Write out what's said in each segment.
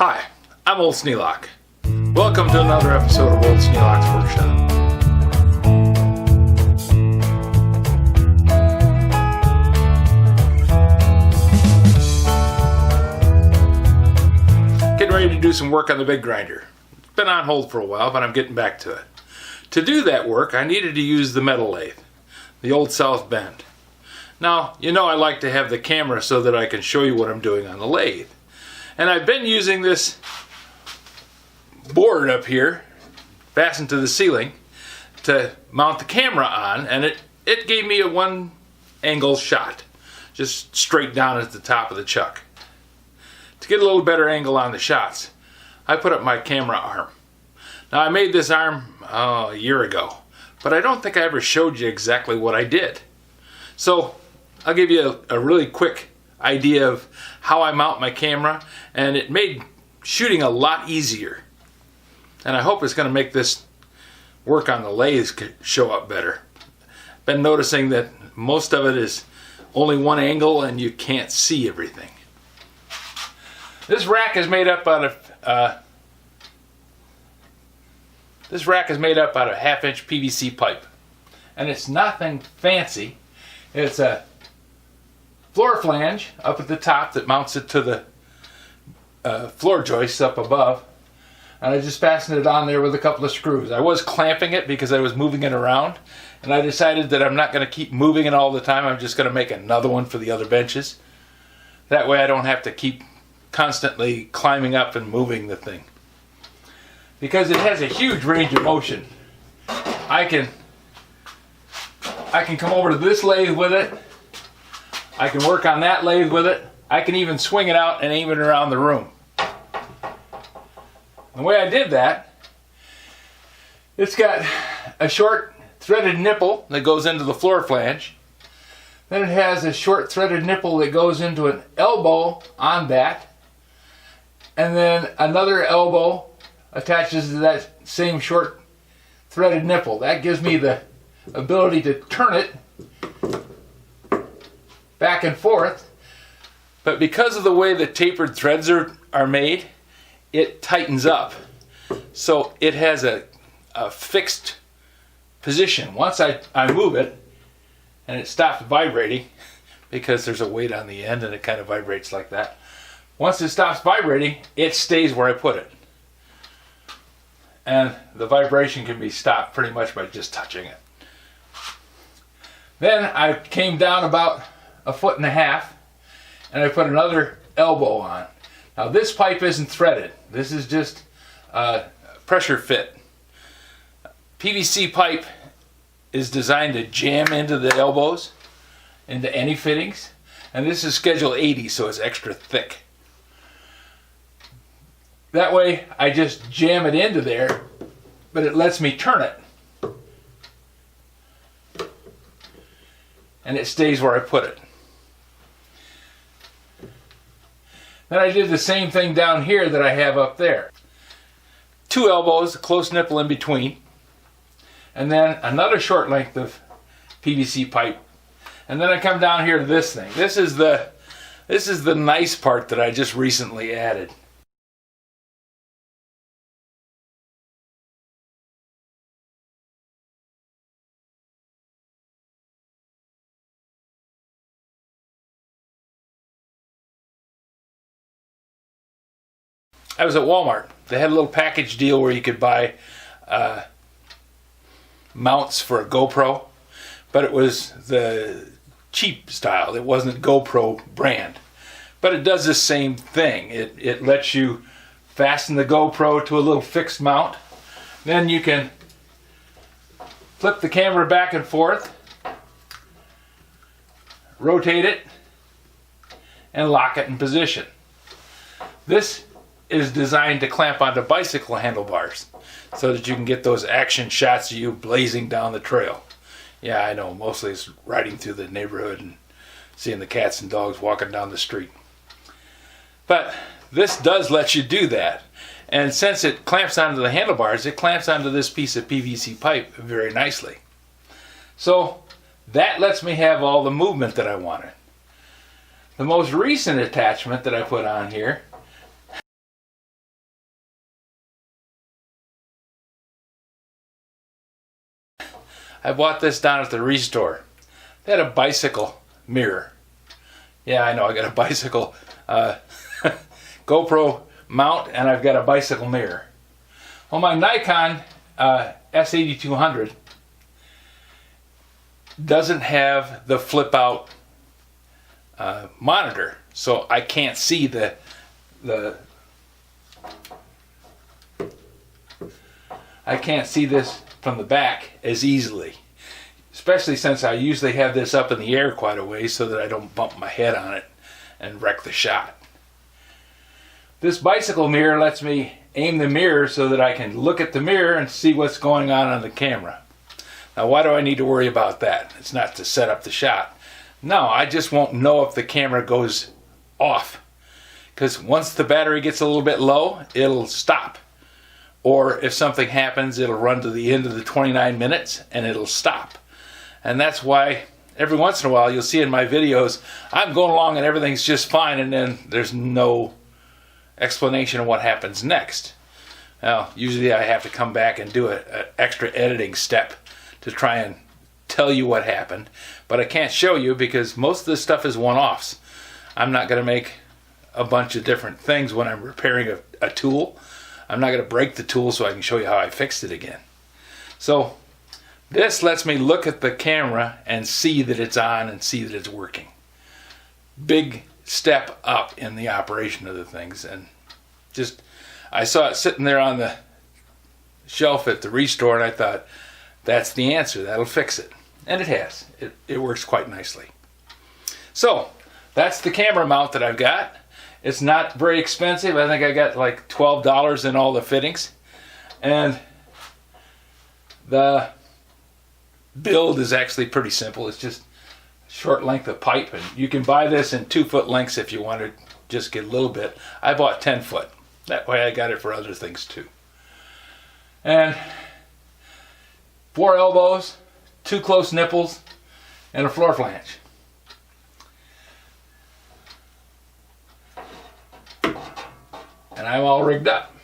Hi, I'm Old Sneelock. Welcome to another episode of Old Sneelock's Workshop. Getting ready to do some work on the big grinder. It's been on hold for a while, but I'm getting back to it. To do that work, I needed to use the metal lathe, the Old South Bend. Now, you know I like to have the camera so that I can show you what I'm doing on the lathe. And I've been using this board up here, fastened to the ceiling, to mount the camera on, and it gave me a one angle shot, just straight down at the top of the chuck. To get a little better angle on the shots, I put up my camera arm. Now I made this arm a year ago, but I don't think I ever showed you exactly what I did. So I'll give you a really quick idea of how I mount my camera, and it made shooting a lot easier. And I hope it's going to make this work on the lathe show up better. Been noticing that most of it is only one angle and you can't see everything. This rack is made up out of 1/2-inch PVC pipe, and it's nothing fancy. It's a floor flange up at the top that mounts it to the floor joists up above, and I just fastened it on there with a couple of screws. I was clamping it because I was moving it around, and I decided that I'm not going to keep moving it all the time. I'm just going to make another one for the other benches. That way I don't have to keep constantly climbing up and moving the thing. Because it has a huge range of motion. I can come over to this lathe with it. I can work on that lathe with it. I can even swing it out and aim it around the room. The way I did that, it's got a short threaded nipple that goes into the floor flange. Then it has a short threaded nipple that goes into an elbow on that. And then another elbow attaches to that same short threaded nipple. That gives me the ability to turn it back and forth. But because of the way the tapered threads are made, it tightens up. So it has a fixed position. Once I move it, and it stops vibrating, because there's a weight on the end and it kind of vibrates like that. Once it stops vibrating, it stays where I put it. And the vibration can be stopped pretty much by just touching it. Then I came down about 1.5 feet, and I put another elbow on. Now this pipe isn't threaded. This is just pressure fit. PVC pipe is designed to jam into the elbows, into any fittings. And this is schedule 80, so it's extra thick. That way I just jam it into there, but it lets me turn it. And it stays where I put it. Then I did the same thing down here that I have up there. 2 elbows, a close nipple in between, and then another short length of PVC pipe. And then I come down here to this thing. This is the nice part that I just recently added. I was at Walmart. They had a little package deal where you could buy mounts for a GoPro, but it was the cheap style. It wasn't GoPro brand, but it does the same thing. It lets you fasten the GoPro to a little fixed mount. Then you can flip the camera back and forth, rotate it, and lock it in position. This is designed to clamp onto bicycle handlebars so that you can get those action shots of you blazing down the trail. Yeah, I know, mostly it's riding through the neighborhood and seeing the cats and dogs walking down the street. But this does let you do that. And since it clamps onto the handlebars, it clamps onto this piece of PVC pipe very nicely. So that lets me have all the movement that I wanted. The most recent attachment that I put on here I bought this down at the Restore. They had a bicycle mirror. Yeah, I know, I got a bicycle GoPro mount, and I've got a bicycle mirror. Well, my Nikon S8200 doesn't have the flip out monitor, so I can't see the I can't see this from the back as easily, especially since I usually have this up in the air quite a ways so that I don't bump my head on it and wreck the shot. This bicycle mirror lets me aim the mirror so that I can look at the mirror and see what's going on the camera. Now, why do I need to worry about that? It's not to set up the shot. No, I just won't know if the camera goes off, because once the battery gets a little bit low, it'll stop. Or if something happens, it'll run to the end of the 29 minutes and it'll stop. And that's why every once in a while you'll see in my videos, I'm going along and everything's just fine, and then there's no explanation of what happens next. Now, usually I have to come back and do an extra editing step to try and tell you what happened, but I can't show you because most of this stuff is one-offs. I'm not going to make a bunch of different things when I'm repairing a tool. I'm not going to break the tool so I can show you how I fixed it again. So this lets me look at the camera and see that it's on and see that it's working. Big step up in the operation of the things. And just, I saw it sitting there on the shelf at the Restore, and I thought, that's the answer, that'll fix it. And it has. It works quite nicely. So that's the camera mount that I've got. It's not very expensive. I think I got like $12 in all the fittings. And the build is actually pretty simple. It's just a short length of pipe, and you can buy this in 2-foot lengths if you want to just get a little bit. I bought 10 foot. That way I got it for other things too. And 4 elbows, 2 close nipples, and a floor flange. And I'm all rigged up.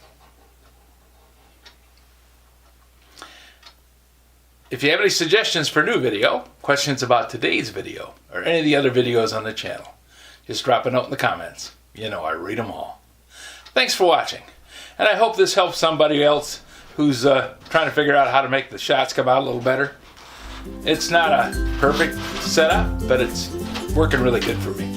If you have any suggestions for a new video, questions about today's video, or any of the other videos on the channel, just drop a note in the comments. You know I read them all. Thanks for watching, and I hope this helps somebody else who's trying to figure out how to make the shots come out a little better. It's not a perfect setup, but it's working really good for me.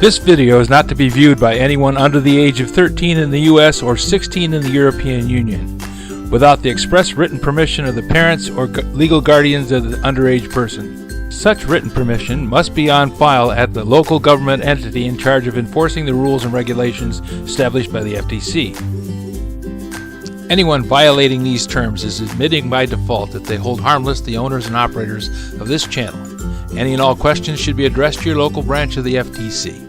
This video is not to be viewed by anyone under the age of 13 in the U.S. or 16 in the European Union, without the express written permission of the parents or legal guardians of the underage person. Such written permission must be on file at the local government entity in charge of enforcing the rules and regulations established by the FTC. Anyone violating these terms is admitting by default that they hold harmless the owners and operators of this channel. Any and all questions should be addressed to your local branch of the FTC.